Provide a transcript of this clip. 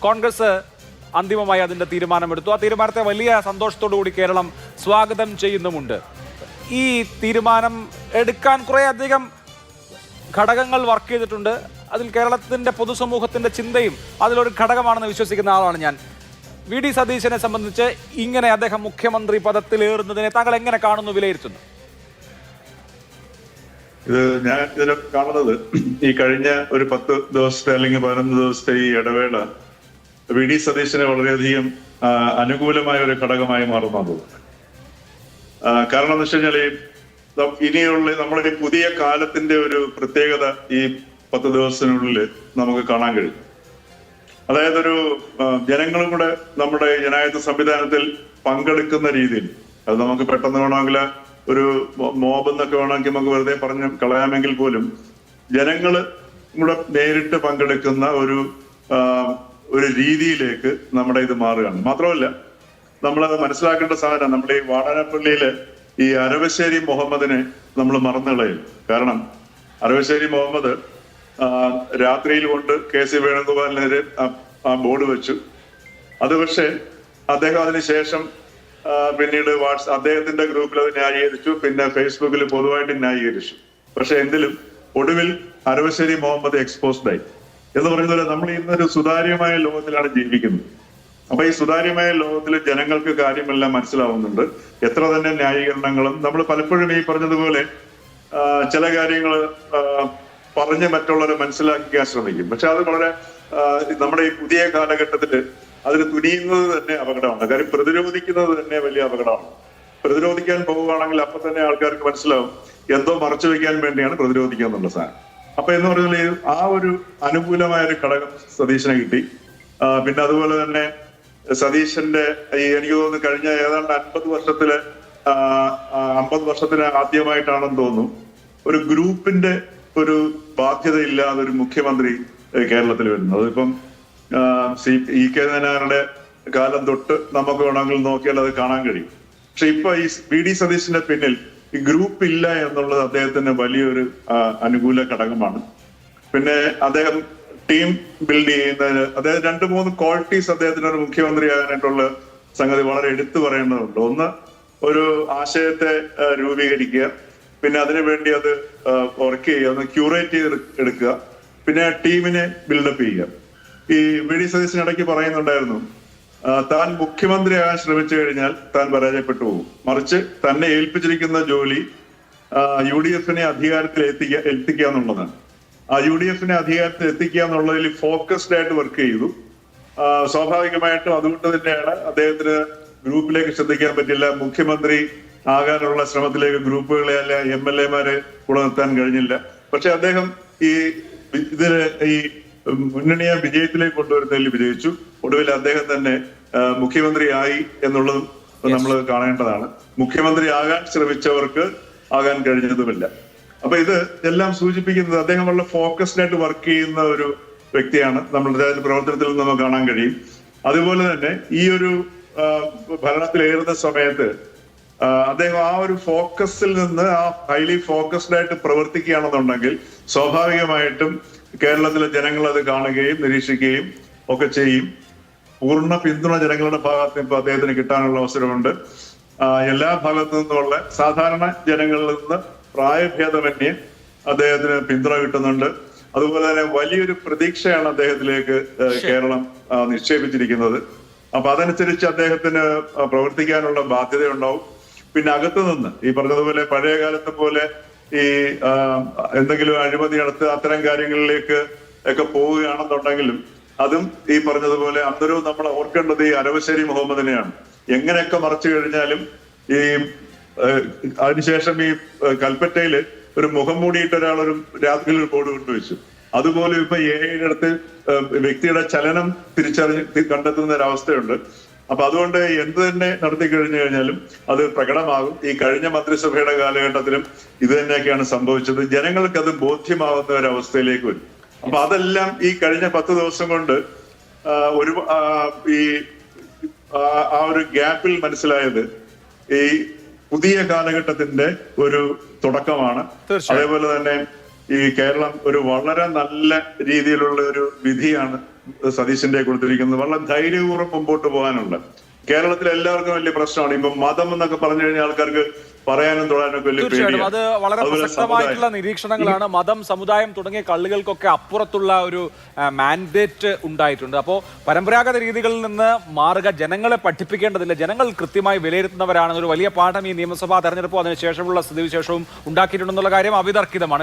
കോൺഗ്രസ് അന്തിമമായി അതിൻ്റെ തീരുമാനമെടുത്തു. ആ തീരുമാനത്തെ വലിയ സന്തോഷത്തോടു കൂടി കേരളം സ്വാഗതം ചെയ്യുന്നുമുണ്ട്. ഈ തീരുമാനം എടുക്കാൻ കുറേയധികം ഘടകങ്ങൾ വർക്ക് ചെയ്തിട്ടുണ്ട്. അതിൽ കേരളത്തിൻ്റെ പൊതുസമൂഹത്തിൻ്റെ ചിന്തയും അതിലൊരു ഘടകമാണെന്ന് വിശ്വസിക്കുന്ന ആളാണ് ഞാൻ. വി ഡി സതീശനെ സംബന്ധിച്ച് ഇങ്ങനെ അദ്ദേഹം മുഖ്യമന്ത്രി പദത്തിലേറുന്നതിനെ താങ്കൾ എങ്ങനെ കാണുന്നു, വിലയിരുത്തുന്നു? ഇത് ഞാൻ ഇതിനെ കാണുന്നത്, ഈ കഴിഞ്ഞ ഒരു 10 ദിവസത്തെ അല്ലെങ്കിൽ 11 ദിവസത്തെ ഈ ഇടവേള വി ഡി സതീശനെ വളരെയധികം അനുകൂലമായ ഒരു ഘടകമായി മാറുന്നത്. കാരണം എന്ന് വെച്ച് കഴിഞ്ഞാല് ഇനിയുള്ള നമ്മുടെ ഈ പുതിയ കാലത്തിന്റെ ഒരു പ്രത്യേകത ഈ 10 ദിവസത്തിനുള്ളിൽ നമുക്ക് കാണാൻ കഴിയും. അതായത് ഒരു ജനങ്ങളും കൂടെ നമ്മുടെ ജനാധിപത്യ സംവിധാനത്തിൽ പങ്കെടുക്കുന്ന രീതിയിൽ, അത് നമുക്ക് പെട്ടെന്ന് വേണമെങ്കിൽ ഒരു മോബ് എന്നൊക്കെ വേണമെങ്കിൽ നമുക്ക് വെറുതെ പറഞ്ഞ് കളയാമെങ്കിൽ പോലും ജനങ്ങള് കൂടെ നേരിട്ട് പങ്കെടുക്കുന്ന ഒരു രീതിയിലേക്ക് നമ്മുടെ ഇത് മാറുകയാണ്. മാത്രമല്ല, നമ്മളത് മനസ്സിലാക്കേണ്ട സാധനം, നമ്മുടെ ഈ വാടാനപ്പള്ളിയില് ഈ അരവശ്ശേരി മുഹമ്മദിനെ നമ്മൾ മറന്നു കളയും. കാരണം അരവശ്ശേരി മുഹമ്മദ് രാത്രിയിൽ കൊണ്ട് KC വേണുഗോപാലിനെതിരെ ആ ബോർഡ് വെച്ചു. അത് പക്ഷേ അദ്ദേഹം അതിനുശേഷം പിന്നീട് അദ്ദേഹത്തിന്റെ ഗ്രൂപ്പിൽ അത് ന്യായീകരിച്ചു, പിന്നെ ഫേസ്ബുക്കിൽ പൊതുവായിട്ട് ന്യായീകരിച്ചു. പക്ഷെ എങ്കിലും ഒടുവിൽ അരവശ്ശേരി മുഹമ്മദ് എക്സ്പോസ്ഡ് ആയി. എന്ന് പറയുന്നത്, നമ്മൾ ഇന്നൊരു സുതാര്യമായ ലോകത്തിലാണ് ജീവിക്കുന്നത്. അപ്പൊ ഈ സുതാര്യമായ ലോകത്തിൽ ജനങ്ങൾക്ക് കാര്യമെല്ലാം മനസ്സിലാവുന്നുണ്ട്. എത്ര തന്നെ ന്യായീകരണങ്ങളും നമ്മൾ പലപ്പോഴും ഈ പറഞ്ഞതുപോലെ ചില കാര്യങ്ങൾ പറഞ്ഞ് മറ്റുള്ളവരെ മനസ്സിലാക്കിക്കാൻ ശ്രമിക്കും. പക്ഷെ അത് വളരെ നമ്മുടെ ഈ പുതിയ കാലഘട്ടത്തില് അതിന് തുനിയുന്നത് തന്നെ അപകടമാണ്. കാര്യം പ്രതിരോധിക്കുന്നത് തന്നെ വലിയ അപകടമാണ്. പ്രതിരോധിക്കാൻ പോവുകയാണെങ്കിൽ അപ്പൊ തന്നെ ആൾക്കാർക്ക് മനസ്സിലാവും എന്തോ മറച്ചു വെക്കാൻ വേണ്ടിയാണ് പ്രതിരോധിക്കുക എന്നുള്ള സാധനം. അപ്പൊ എന്ന് പറഞ്ഞാൽ ആ ഒരു അനുകൂലമായ ഒരു ഘടകം സതീശനെ കിട്ടി. പിന്നെ അതുപോലെ തന്നെ സതീശന്റെ എനിക്ക് തോന്നുന്നു കഴിഞ്ഞ ഏതാണ്ട് 50 വർഷത്തിന് ആദ്യമായിട്ടാണെന്ന് തോന്നുന്നു ഒരു ഗ്രൂപ്പിന്റെ ഒരു ബാധ്യത ഇല്ലാതെ ഒരു മുഖ്യമന്ത്രി കേരളത്തിൽ വരുന്നത്. അതിപ്പം EK നായനാരുടെ കാലം തൊട്ട് നമുക്ക് വേണമെങ്കിൽ നോക്കിയാൽ അത് കാണാൻ കഴിയും. പക്ഷെ ഇപ്പൊ ഈ വി ഡി സതീശന്റെ പിന്നിൽ ഈ ഗ്രൂപ്പ് ഇല്ല എന്നുള്ളത് അദ്ദേഹത്തിന് വലിയൊരു അനുകൂല ഘടകമാണ്. പിന്നെ അദ്ദേഹം ടീം ബിൽഡ് ചെയ്യുന്നതിന് അദ്ദേഹം 2-3 ക്വാളിറ്റീസ് അദ്ദേഹത്തിന് ഒരു മുഖ്യമന്ത്രിയാകാനായിട്ടുള്ള സംഗതി വളരെ എടുത്തു പറയേണ്ടതുണ്ട്. ഒന്ന്, ഒരു ആശയത്തെ രൂപീകരിക്കുക, പിന്നെ അതിനുവേണ്ടി അത് വർക്ക് ചെയ്യുക, ഒന്ന് ക്യൂറേറ്റ് ചെയ്ത് എടുക്കുക, പിന്നെ ടീമിനെ ബിൽഡപ്പ് ചെയ്യുക. ഈ വി ഡി സതീശൻ ഇടയ്ക്ക് പറയുന്നുണ്ടായിരുന്നു, താൻ മുഖ്യമന്ത്രിയാകാൻ ശ്രമിച്ചു കഴിഞ്ഞാൽ താൻ പരാജയപ്പെട്ടു പോകും. മറിച്ച് തന്നെ ഏൽപ്പിച്ചിരിക്കുന്ന ജോലി UDF അധികാരത്തിൽ എത്തിക്കുക എന്നുള്ളതാണ്. ആ UDF അധികാരത്തിൽ എത്തിക്കുക എന്നുള്ളതിൽ ഫോക്കസ്ഡ് ആയിട്ട് വർക്ക് ചെയ്തു. സ്വാഭാവികമായിട്ടും അതുകൊണ്ട് തന്നെയാണ് അദ്ദേഹത്തിന് ഗ്രൂപ്പിലേക്ക് ശ്രദ്ധിക്കാൻ പറ്റില്ല. മുഖ്യമന്ത്രി ആകാനുള്ള ശ്രമത്തിലേക്ക് ഗ്രൂപ്പുകളെ അല്ല MLA-മാരെ കൂടെ നിർത്താൻ കഴിഞ്ഞില്ല. പക്ഷെ അദ്ദേഹം ഈ മുന്നണിയെ വിജയത്തിലേക്ക് കൊണ്ടുവരുന്നതിൽ വിജയിച്ചു. ഒടുവിൽ അദ്ദേഹം തന്നെ മുഖ്യമന്ത്രിയായി എന്നുള്ളതും നമ്മൾ കാണേണ്ടതാണ്. മുഖ്യമന്ത്രി ആകാൻ ശ്രമിച്ചവർക്ക് ആകാൻ കഴിഞ്ഞതുമില്ല. അപ്പൊ ഇത് എല്ലാം സൂചിപ്പിക്കുന്നത് അദ്ദേഹം വളരെ ഫോക്കസ്ഡ് ആയിട്ട് വർക്ക് ചെയ്യുന്ന ഒരു വ്യക്തിയാണ്. നമ്മളുടെ പ്രവർത്തനത്തിൽ നിന്ന് നമുക്ക് കാണാൻ കഴിയും. അതുപോലെ തന്നെ ഈ ഒരു ഭരണത്തിലേറുന്ന സമയത്ത് അദ്ദേഹം ആ ഒരു ഫോക്കസിൽ നിന്ന് ആ ഹൈലി ഫോക്കസ്ഡ് ആയിട്ട് പ്രവർത്തിക്കുകയാണെന്നുണ്ടെങ്കിൽ സ്വാഭാവികമായിട്ടും കേരളത്തിലെ ജനങ്ങൾ അത് കാണുകയും നിരീക്ഷിക്കുകയും ഒക്കെ ചെയ്യും. പൂർണ്ണ പിന്തുണ ജനങ്ങളുടെ ഭാഗത്ത് ഇപ്പൊ അദ്ദേഹത്തിന് കിട്ടാനുള്ള അവസരമുണ്ട്. എല്ലാ ഭാഗത്തു നിന്നുള്ള സാധാരണ ജനങ്ങളിൽ നിന്ന് പ്രായഭേദമന്യേ അദ്ദേഹത്തിന് പിന്തുണ കിട്ടുന്നുണ്ട്. അതുപോലെ തന്നെ വലിയൊരു പ്രതീക്ഷയാണ് അദ്ദേഹത്തിലേക്ക് കേരളം നിക്ഷേപിച്ചിരിക്കുന്നത്. അപ്പൊ അതനുസരിച്ച് അദ്ദേഹത്തിന് പ്രവർത്തിക്കാനുള്ള ബാധ്യതയുണ്ടാവും. പിന്നെ അകത്തു നിന്ന് ഈ പറഞ്ഞതുപോലെ പഴയ കാലത്തെ പോലെ ഈ എന്തെങ്കിലും അഴിമതി നടത്തുക അത്തരം കാര്യങ്ങളിലേക്ക് ഒക്കെ പോവുകയാണെന്നുണ്ടെങ്കിലും അതും ഈ പറഞ്ഞതുപോലെ അന്നേരവും നമ്മൾ ഓർക്കേണ്ടത് ഈ അരവശ്ശേരി മുഹമ്മദിനെയാണ്. എങ്ങനെയൊക്കെ മറച്ചു കഴിഞ്ഞാലും ഈ അതിനുശേഷം ഈ കൽപ്പറ്റയില് ഒരു മുഖം മൂടിയിട്ട് ഒരാളൊരു രാത്രിയിൽ ഒരു ബോർഡ് കൊണ്ടുവച്ചു. അതുപോലെ ഇപ്പൊ AI അടുത്ത് വ്യക്തിയുടെ ചലനം തിരിച്ചറിഞ്ഞ് കണ്ടെത്തുന്ന ഒരവസ്ഥയുണ്ട്. അപ്പൊ അതുകൊണ്ട് എന്ത് തന്നെ നടത്തി കഴിഞ്ഞു കഴിഞ്ഞാലും അത് പ്രകടമാകും. ഈ കഴിഞ്ഞ മന്ത്രിസഭയുടെ കാലഘട്ടത്തിലും ഇത് തന്നെയൊക്കെയാണ് സംഭവിച്ചത്. ജനങ്ങൾക്ക് അത് ബോധ്യമാവുന്ന ഒരവസ്ഥയിലേക്ക് വരും. അപ്പൊ അതെല്ലാം ഈ കഴിഞ്ഞ 10 ദിവസം കൊണ്ട് ആ ഒരു ഗ്യാപ്പിൽ മനസ്സിലായത് ഈ പുതിയ കാലഘട്ടത്തിന്റെ ഒരു തുടക്കമാണ്. അതേപോലെ തന്നെ ഈ കേരളം ഒരു വളരെ നല്ല രീതിയിലുള്ള ഒരു വിധിയാണ് സതീശന്റെ കൊടുത്തിരിക്കുന്നത് വളരെ ധൈര്യപൂർവ്വം മുമ്പോട്ട് പോകാനുള്ള. കേരളത്തിൽ എല്ലാവർക്കും വലിയ പ്രശ്നമാണ്. ഇപ്പൊ മതം എന്നൊക്കെ പറഞ്ഞു കഴിഞ്ഞാൽ ആൾക്കാർക്ക് പറയാനും തൊടാനും വലിയ തീർച്ചയായിട്ടും അത് പേടിയാണ്. വളരെ അതുപോലെ പ്രസക്തമായിട്ടുള്ള നിരീക്ഷണങ്ങളാണ്. മതം, സമുദായം തുടങ്ങിയ കള്ളികൾക്കൊക്കെ അപ്പുറത്തുള്ള ഒരു മാൻഡേറ്റ് ഉണ്ടായിട്ടുണ്ട്. അപ്പോൾ പരമ്പരാഗത രീതികളിൽ നിന്ന് മാറുക, ജനങ്ങളെ പഠിപ്പിക്കേണ്ടതില്ല, ജനങ്ങൾ കൃത്യമായി വിലയിരുത്തുന്നവരാണെന്നൊരു വലിയ പാഠം ഈ നിയമസഭാ തെരഞ്ഞെടുപ്പും അതിനുശേഷമുള്ള സ്ഥിതിവിശേഷവും ഉണ്ടാക്കിയിട്ടുണ്ടെന്നുള്ള കാര്യം അവിതർക്കിതമാണ്.